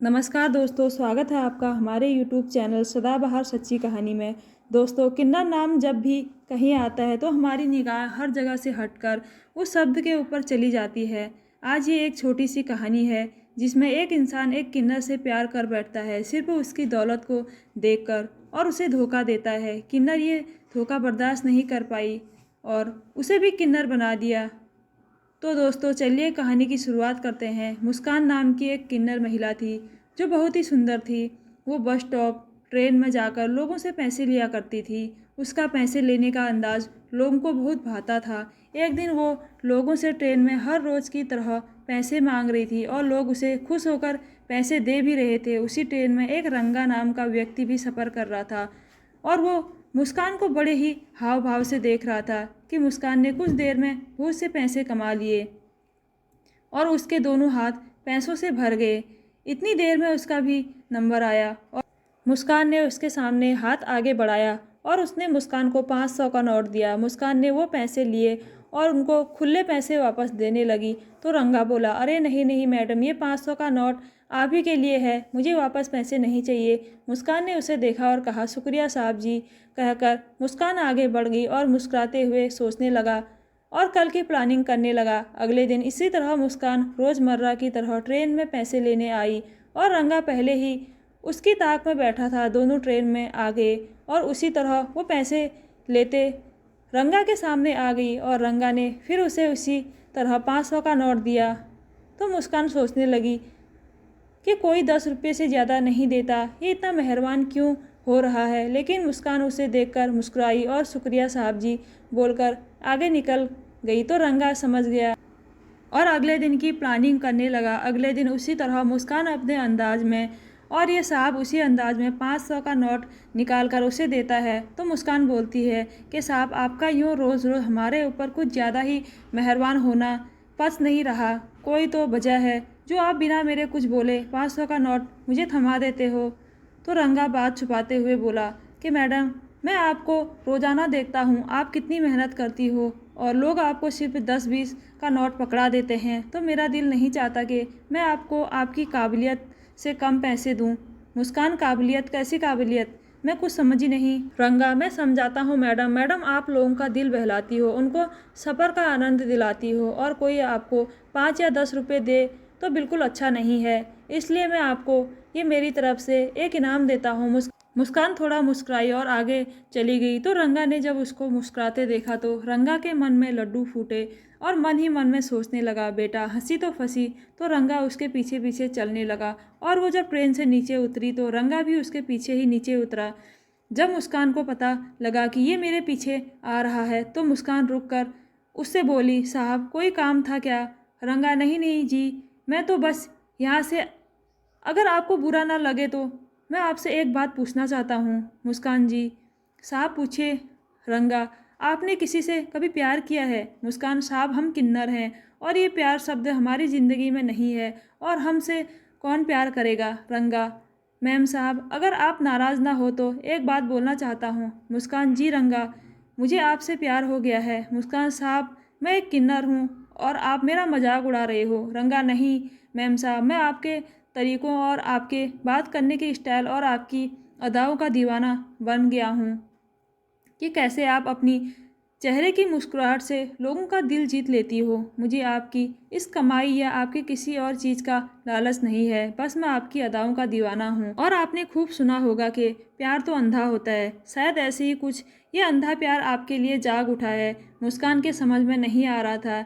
नमस्कार दोस्तों, स्वागत है आपका हमारे यूट्यूब चैनल सदाबहार सच्ची कहानी में। दोस्तों, किन्नर नाम जब भी कहीं आता है तो हमारी निगाह हर जगह से हटकर उस शब्द के ऊपर चली जाती है। आज ये एक छोटी सी कहानी है जिसमें एक इंसान एक किन्नर से प्यार कर बैठता है सिर्फ उसकी दौलत को देखकर और उसे धोखा देता है। किन्नर ये धोखा बर्दाश्त नहीं कर पाई और उसे भी किन्नर बना दिया। तो दोस्तों, चलिए कहानी की शुरुआत करते हैं। मुस्कान नाम की एक किन्नर महिला थी जो बहुत ही सुंदर थी। वो बस स्टॉप, ट्रेन में जाकर लोगों से पैसे लिया करती थी। उसका पैसे लेने का अंदाज लोगों को बहुत भाता था। एक दिन वो लोगों से ट्रेन में हर रोज़ की तरह पैसे मांग रही थी और लोग उसे खुश होकर पैसे दे भी रहे थे। उसी ट्रेन में एक रंगा नाम का व्यक्ति भी सफ़र कर रहा था और वो मुस्कान को बड़े ही हाव भाव से देख रहा था कि मुस्कान ने कुछ देर में बहुत से पैसे कमा लिए और उसके दोनों हाथ पैसों से भर गए। इतनी देर में उसका भी नंबर आया और मुस्कान ने उसके सामने हाथ आगे बढ़ाया और उसने मुस्कान को 500 का नोट दिया। मुस्कान ने वो पैसे लिए और उनको खुले पैसे वापस देने लगी तो रंगा बोला, अरे नहीं नहीं मैडम, ये 500 का नोट आप ही के लिए है, मुझे वापस पैसे नहीं चाहिए। मुस्कान ने उसे देखा और कहा, शुक्रिया साहब जी। कहकर मुस्कान आगे बढ़ गई और मुस्कुराते हुए सोचने लगा और कल की प्लानिंग करने लगा। अगले दिन इसी तरह मुस्कान रोज़मर्रा की तरह ट्रेन में पैसे लेने आई और रंगा पहले ही उसकी ताक में बैठा था। दोनों ट्रेन में आ गए और उसी तरह वो पैसे लेते रंगा के सामने आ गई और रंगा ने फिर उसे उसी तरह 500 का नोट दिया। तो मुस्कान सोचने लगी कि कोई 10 रुपये से ज़्यादा नहीं देता, ये इतना मेहरबान क्यों हो रहा है। लेकिन मुस्कान उसे देखकर मुस्कुराई और शुक्रिया साहब जी बोलकर आगे निकल गई तो रंगा समझ गया और अगले दिन की प्लानिंग करने लगा। अगले दिन उसी तरह मुस्कान अपने अंदाज में और ये साहब उसी अंदाज में 500 का नोट निकाल कर उसे देता है। तो मुस्कान बोलती है कि साहब, आपका यूँ रोज़ रोज़ हमारे ऊपर कुछ ज़्यादा ही मेहरबान होना पच नहीं रहा। कोई तो वजह है जो आप बिना मेरे कुछ बोले 500 का नोट मुझे थमा देते हो। तो रंगा बात छुपाते हुए बोला कि मैडम, मैं आपको रोज़ाना देखता हूँ, आप कितनी मेहनत करती हो और लोग आपको सिर्फ 10-20 का नोट पकड़ा देते हैं, तो मेरा दिल नहीं चाहता कि मैं आपको आपकी काबिलियत से कम पैसे दूँ। मुस्कान, काबिलियत? कैसी काबिलियत? मैं कुछ समझ ही नहीं। रंगा, मैं समझाता हूँ मैडम। मैडम, आप लोगों का दिल बहलाती हो, उनको सफ़र का आनंद दिलाती हो और कोई आपको 5 या 10 रुपये दे तो बिल्कुल अच्छा नहीं है, इसलिए मैं आपको ये मेरी तरफ से एक इनाम देता हूँ। मुस्कान थोड़ा मुस्कुराई और आगे चली गई। तो रंगा ने जब उसको मुस्कुराते देखा तो रंगा के मन में लड्डू फूटे और मन ही मन में सोचने लगा, बेटा हंसी तो फंसी। तो रंगा उसके पीछे पीछे चलने लगा और वो जब ट्रेन से नीचे उतरी तो रंगा भी उसके पीछे ही नीचे उतरा। जब मुस्कान को पता लगा कि ये मेरे पीछे आ रहा है तो मुस्कान रुक कर उससे बोली, साहब कोई काम था क्या? रंगा, नहीं नहीं जी, मैं तो बस यहाँ से, अगर आपको बुरा ना लगे तो मैं आपसे एक बात पूछना चाहता हूँ। मुस्कान, जी साहब पूछिए। रंगा, आपने किसी से कभी प्यार किया है? मुस्कान, साहब हम किन्नर हैं और ये प्यार शब्द हमारी ज़िंदगी में नहीं है और हमसे कौन प्यार करेगा। रंगा, मैम साहब, अगर आप नाराज़ ना हो तो एक बात बोलना चाहता हूँ। मुस्कान, जी रंगा, मुझे आपसे प्यार हो गया है। मुस्कान, साहब मैं एक किन्नर हूँ और आप मेरा मजाक उड़ा रहे हो। रंगा, नहीं मैम साहब, मैं आपके तरीक़ों और आपके बात करने के स्टाइल और आपकी अदाओं का दीवाना बन गया हूँ कि कैसे आप अपनी चेहरे की मुस्कुराहट से लोगों का दिल जीत लेती हो। मुझे आपकी इस कमाई या आपकी किसी और चीज़ का लालच नहीं है, बस मैं आपकी अदाओं का दीवाना हूँ। और आपने खूब सुना होगा कि प्यार तो अंधा होता है, शायद ऐसे ही कुछ ये अंधा प्यार आपके लिए जाग उठा है। मुस्कान के समझ में नहीं आ रहा था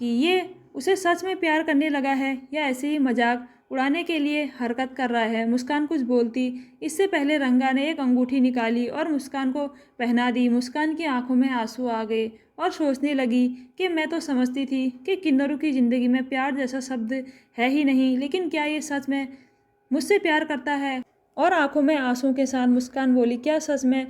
कि ये उसे सच में प्यार करने लगा है या ऐसे ही मजाक उड़ाने के लिए हरकत कर रहा है। मुस्कान कुछ बोलती इससे पहले रंगा ने एक अंगूठी निकाली और मुस्कान को पहना दी। मुस्कान की आंखों में आंसू आ गए और सोचने लगी कि मैं तो समझती थी कि किन्नरों की ज़िंदगी में प्यार जैसा शब्द है ही नहीं, लेकिन क्या ये सच में मुझसे प्यार करता है? और आंखों में आंसू के साथ मुस्कान बोली, क्या सच में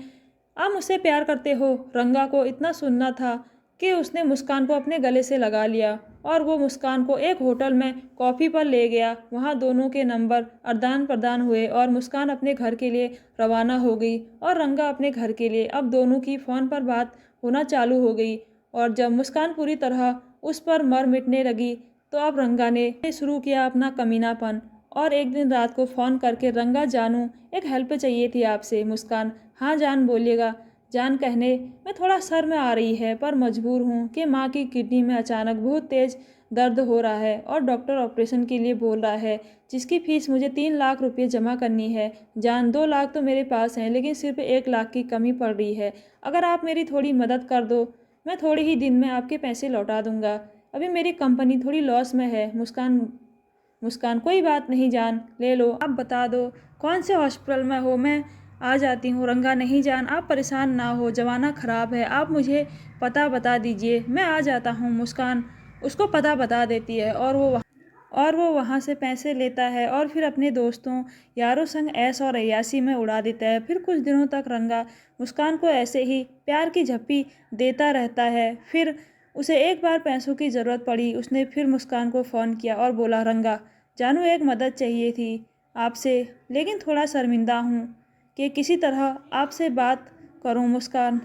आप मुझसे प्यार करते हो? रंगा को इतना सुनना था कि उसने मुस्कान को अपने गले से लगा लिया और वो मुस्कान को एक होटल में कॉफ़ी पर ले गया। वहाँ दोनों के नंबर आदान प्रदान हुए और मुस्कान अपने घर के लिए रवाना हो गई और रंगा अपने घर के लिए। अब दोनों की फ़ोन पर बात होना चालू हो गई और जब मुस्कान पूरी तरह उस पर मर मिटने लगी तो अब रंगा ने शुरू किया अपना कमीनापन और एक दिन रात को फ़ोन करके, रंगा जानू एक हेल्प चाहिए थी आपसे। मुस्कान, हाँ जान बोलिएगा। जान कहने, मैं थोड़ा सर में आ रही है पर मजबूर हूँ कि माँ की किडनी में अचानक बहुत तेज़ दर्द हो रहा है और डॉक्टर ऑपरेशन के लिए बोल रहा है, जिसकी फ़ीस मुझे 3 लाख रुपये जमा करनी है। जान, 2 लाख तो मेरे पास हैं, लेकिन सिर्फ 1 लाख की कमी पड़ रही है। अगर आप मेरी थोड़ी मदद कर दो, मैं थोड़े ही दिन में आपके पैसे लौटा दूंगा। अभी मेरी कंपनी थोड़ी लॉस में है। मुस्कान, कोई बात नहीं जान, ले लो। आप बता दो कौन से हॉस्पिटल में हो, मैं आ जाती हूँ। रंगा, नहीं जान, आप परेशान ना हो, ज़माना ख़राब है, आप मुझे पता बता दीजिए, मैं आ जाता हूँ। मुस्कान उसको पता बता देती है और वो वहाँ से पैसे लेता है और फिर अपने दोस्तों यारों संग ऐश और अय्याशी में उड़ा देता है। फिर कुछ दिनों तक रंगा मुस्कान को ऐसे ही प्यार की झप्पी देता रहता है। फिर उसे एक बार पैसों की ज़रूरत पड़ी। उसने फिर मुस्कान को फ़ोन किया और बोला, रंगा जानू, एक मदद चाहिए थी आपसे, लेकिन थोड़ा शर्मिंदा हूँ कि किसी तरह आपसे बात करूँ। मुस्कान,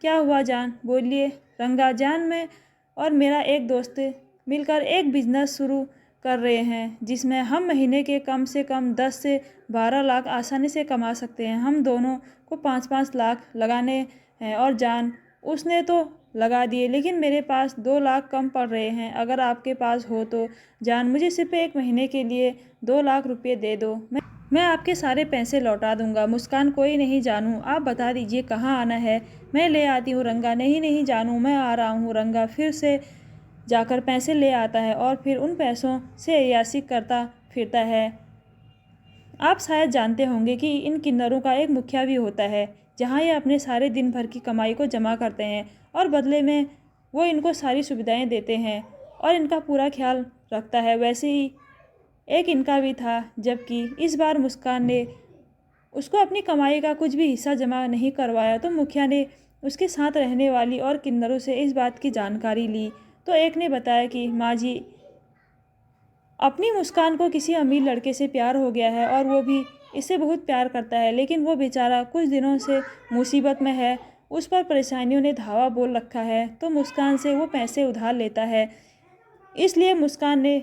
क्या हुआ जान, बोलिए। रंगा, जान, मैं और मेरा एक दोस्त मिलकर एक बिजनेस शुरू कर रहे हैं, जिसमें हम महीने के कम से कम 10 से 12 लाख आसानी से कमा सकते हैं। हम दोनों को 5-5 लाख लगाने हैं। और जान, उसने तो लगा दिए, लेकिन मेरे पास 2 लाख कम पड़ रहे हैं। अगर आपके पास हो तो जान, मुझे सिर्फ 1 महीने के लिए 2 लाख रुपये दे दो, मैं आपके सारे पैसे लौटा दूंगा। मुस्कान, कोई नहीं जानू, आप बता दीजिए कहाँ आना है, मैं ले आती हूँ। रंगा, नहीं नहीं जानू, मैं आ रहा हूँ। रंगा फिर से जाकर पैसे ले आता है और फिर उन पैसों से अय्याशी करता फिरता है। आप शायद जानते होंगे कि इन किन्नरों का एक मुखिया भी होता है, जहाँ ये अपने सारे दिन भर की कमाई को जमा करते हैं और बदले में वो इनको सारी सुविधाएं देते हैं और इनका पूरा ख्याल रखता है। वैसे ही एक इनका भी था, जबकि इस बार मुस्कान ने उसको अपनी कमाई का कुछ भी हिस्सा जमा नहीं करवाया, तो मुखिया ने उसके साथ रहने वाली और किन्नरों से इस बात की जानकारी ली। तो एक ने बताया कि माँ जी, अपनी मुस्कान को किसी अमीर लड़के से प्यार हो गया है और वो भी इससे बहुत प्यार करता है, लेकिन वो बेचारा कुछ दिनों से मुसीबत में है। उस पर परेशानियों ने धावा बोल रखा है, तो मुस्कान से वो पैसे उधार लेता है। इसलिए मुस्कान ने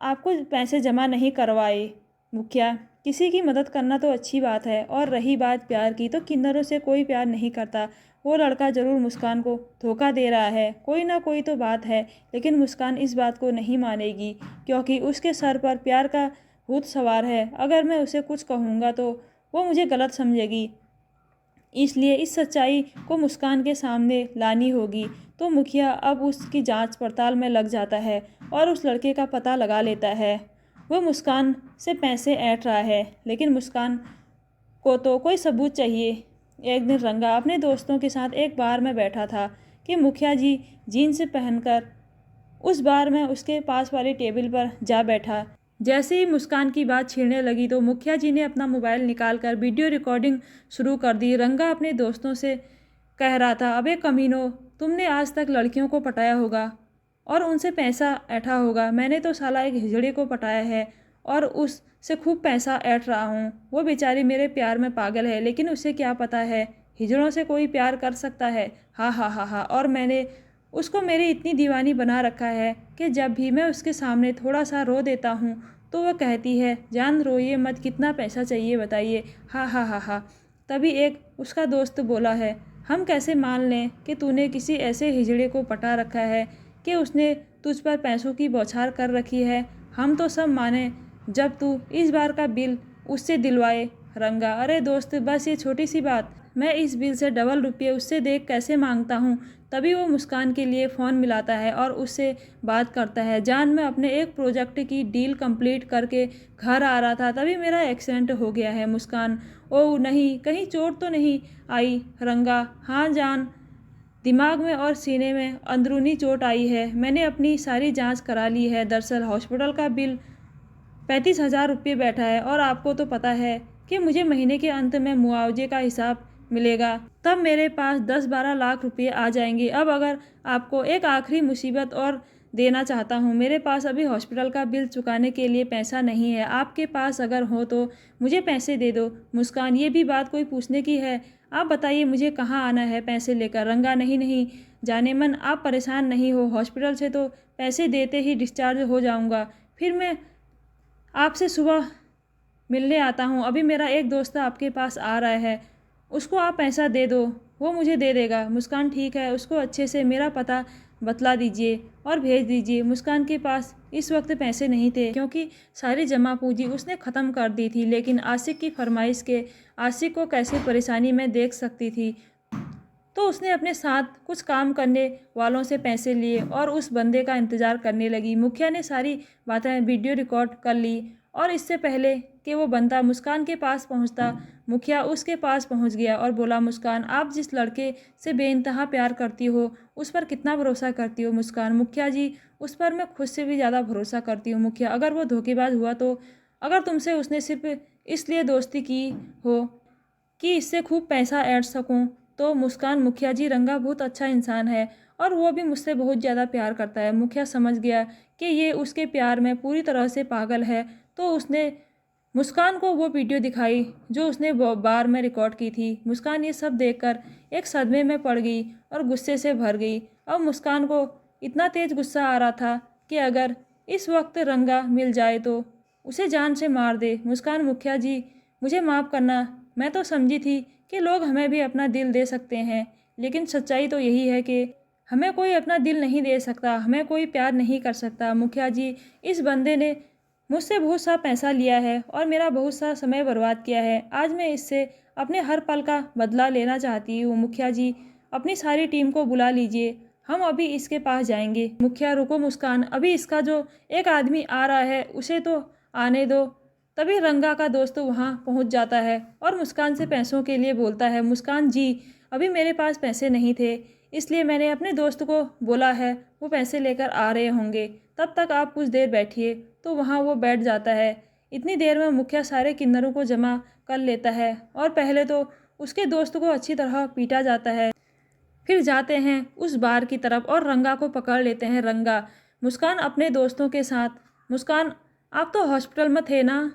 आपको पैसे जमा नहीं करवाए। मुखिया, किसी की मदद करना तो अच्छी बात है, और रही बात प्यार की, तो किन्नरों से कोई प्यार नहीं करता। वो लड़का ज़रूर मुस्कान को धोखा दे रहा है, कोई ना कोई तो बात है, लेकिन मुस्कान इस बात को नहीं मानेगी, क्योंकि उसके सर पर प्यार का भूत सवार है। अगर मैं उसे कुछ कहूँगा तो वो मुझे गलत समझेगी, इसलिए इस सच्चाई को मुस्कान के सामने लानी होगी। तो मुखिया अब उसकी जांच पड़ताल में लग जाता है और उस लड़के का पता लगा लेता है। वो मुस्कान से पैसे ऐंठ रहा है, लेकिन मुस्कान को तो कोई सबूत चाहिए। एक दिन रंगा अपने दोस्तों के साथ एक बार में बैठा था कि मुखिया जी जीन्स पहनकर उस बार में उसके पास वाली टेबल पर जा बैठा। जैसे ही मुस्कान की बात छेड़ने लगी तो मुखिया जी ने अपना मोबाइल निकालकर वीडियो रिकॉर्डिंग शुरू कर दी। रंगा अपने दोस्तों से कह रहा था, अबे कमीनों, तुमने आज तक लड़कियों को पटाया होगा और उनसे पैसा ऐंठा होगा। मैंने तो साला एक हिजड़े को पटाया है और उससे खूब पैसा ऐंठ रहा हूँ। वो बेचारी मेरे प्यार में पागल है, लेकिन उसे क्या पता है हिजड़ों से कोई प्यार कर सकता है। हा हा हा हा। और मैंने उसको मेरी इतनी दीवानी बना रखा है कि जब भी मैं उसके सामने थोड़ा सा रो देता हूँ तो वह कहती है, जान रोइए मत, कितना पैसा चाहिए बताइए। हा हा हा हा। तभी एक उसका दोस्त बोला है, हम कैसे मान लें कि तूने किसी ऐसे हिजड़े को पटा रखा है कि उसने तुझ पर पैसों की बौछार कर रखी है। हम तो सब माने जब तू इस बार का बिल उससे दिलवाए। रंगा, अरे दोस्त, बस ये छोटी सी बात, मैं इस बिल से डबल रुपये उससे देख कैसे मांगता हूँ। तभी वो मुस्कान के लिए फ़ोन मिलाता है और उससे बात करता है। जान, मैं अपने एक प्रोजेक्ट की डील कंप्लीट करके घर आ रहा था, तभी मेरा एक्सीडेंट हो गया है। मुस्कान, ओह नहीं, कहीं चोट तो नहीं आई। रंगा, हाँ जान, दिमाग में और सीने में अंदरूनी चोट आई है। मैंने अपनी सारी जांच करा ली है। दरअसल हॉस्पिटल का बिल 35,000 रुपये बैठा है और आपको तो पता है कि मुझे महीने के अंत में मुआवजे का हिसाब मिलेगा, तब मेरे पास 10-12 लाख रुपये आ जाएंगे। अब अगर आपको एक आखिरी मुसीबत और देना चाहता हूँ, मेरे पास अभी हॉस्पिटल का बिल चुकाने के लिए पैसा नहीं है। आपके पास अगर हो तो मुझे पैसे दे दो। मुस्कान, ये भी बात कोई पूछने की है, आप बताइए मुझे कहाँ आना है पैसे लेकर। रंगा, नहीं नहीं जाने मन, आप परेशान नहीं हो, हॉस्पिटल से तो पैसे देते ही डिस्चार्ज हो जाऊँगा, फिर मैं आपसे सुबह मिलने आता हूँ, अभी मेरा एक दोस्त आपके पास आ रहा है, उसको आप पैसा दे दो, वो मुझे दे देगा। मुस्कान ठीक है, उसको अच्छे से मेरा पता बतला दीजिए और भेज दीजिए। मुस्कान के पास इस वक्त पैसे नहीं थे क्योंकि सारी जमा पूंजी उसने ख़त्म कर दी थी, लेकिन आशिक की फरमाइश के आशिक को कैसे परेशानी में देख सकती थी, तो उसने अपने साथ कुछ काम करने वालों से पैसे लिए और उस बंदे का इंतज़ार करने लगी। मुखिया ने सारी बातें वीडियो रिकॉर्ड कर ली और इससे पहले कि वो बंदा मुस्कान के पास पहुंचता, मुखिया उसके पास पहुंच गया और बोला, मुस्कान, आप जिस लड़के से बेइंतहा प्यार करती हो उस पर कितना भरोसा करती हो? मुस्कान: मुखिया जी, उस पर मैं खुद से भी ज़्यादा भरोसा करती हूँ मुखिया। अगर वो धोखेबाज हुआ तो, अगर तुमसे उसने सिर्फ इसलिए दोस्ती की हो कि इससे खूब पैसा ऐंठ सकूं, तो मुस्कान, मुखिया जी, रंगा बहुत अच्छा इंसान है और वो भी मुझसे बहुत ज़्यादा प्यार करता है। मुखिया समझ गया कि ये उसके प्यार में पूरी तरह से पागल है, तो उसने मुस्कान को वो वीडियो दिखाई जो उसने बार में रिकॉर्ड की थी। मुस्कान ये सब देखकर एक सदमे में पड़ गई और गुस्से से भर गई। अब मुस्कान को इतना तेज़ गुस्सा आ रहा था कि अगर इस वक्त रंगा मिल जाए तो उसे जान से मार दे। मुस्कान: मुखिया जी, मुझे माफ़ करना, मैं तो समझी थी कि लोग हमें भी अपना दिल दे सकते हैं, लेकिन सच्चाई तो यही है कि हमें कोई अपना दिल नहीं दे सकता, हमें कोई प्यार नहीं कर सकता। मुखिया जी, इस बंदे ने मुझसे बहुत सा पैसा लिया है और मेरा बहुत सा समय बर्बाद किया है। आज मैं इससे अपने हर पल का बदला लेना चाहती हूँ। मुखिया जी, अपनी सारी टीम को बुला लीजिए, हम अभी इसके पास जाएंगे। मुखिया: रुको मुस्कान, अभी इसका जो एक आदमी आ रहा है उसे तो आने दो। तभी रंगा का दोस्त वहाँ पहुँच जाता है और मुस्कान से पैसों के लिए बोलता है, मुस्कान जी, अभी मेरे पास पैसे नहीं थे, इसलिए मैंने अपने दोस्त को बोला है, वो पैसे लेकर आ रहे होंगे, तब तक आप कुछ देर बैठिए। तो वहाँ वो बैठ जाता है। इतनी देर में मुखिया सारे किन्नरों को जमा कर लेता है और पहले तो उसके दोस्त को अच्छी तरह पीटा जाता है। फिर जाते हैं उस बार की तरफ और रंगा को पकड़ लेते हैं। रंगा: मुस्कान अपने दोस्तों के साथ। मुस्कान: आप तो हॉस्पिटल में थे ना?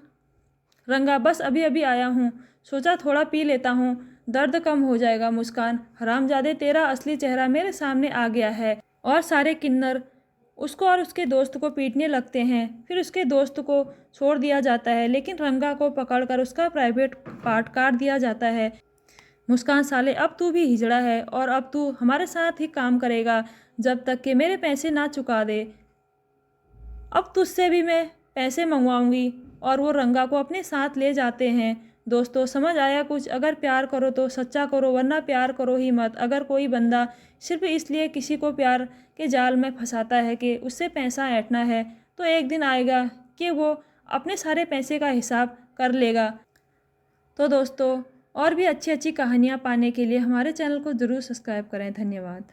रंगा: बस अभी अभी आया हूँ, सोचा थोड़ा पी लेता हूँ, दर्द कम हो जाएगा। मुस्कान: हरामजादे, तेरा असली चेहरा मेरे सामने आ गया है। और सारे किन्नर उसको और उसके दोस्त को पीटने लगते हैं। फिर उसके दोस्त को छोड़ दिया जाता है, लेकिन रंगा को पकड़कर उसका प्राइवेट पार्ट काट दिया जाता है। मुस्कान: साले, अब तू भी हिजड़ा है और अब तू हमारे साथ ही काम करेगा जब तक कि मेरे पैसे ना चुका दे। अब तुझसे भी मैं पैसे मंगवाऊंगी। और वो रंगा को अपने साथ ले जाते हैं। दोस्तों, समझ आया कुछ? अगर प्यार करो तो सच्चा करो, वरना प्यार करो ही मत। अगर कोई बंदा सिर्फ इसलिए किसी को प्यार के जाल में फंसाता है कि उससे पैसा ऐंठना है, तो एक दिन आएगा कि वो अपने सारे पैसे का हिसाब कर लेगा। तो दोस्तों, और भी अच्छी अच्छी कहानियाँ पाने के लिए हमारे चैनल को ज़रूर सब्सक्राइब करें। धन्यवाद।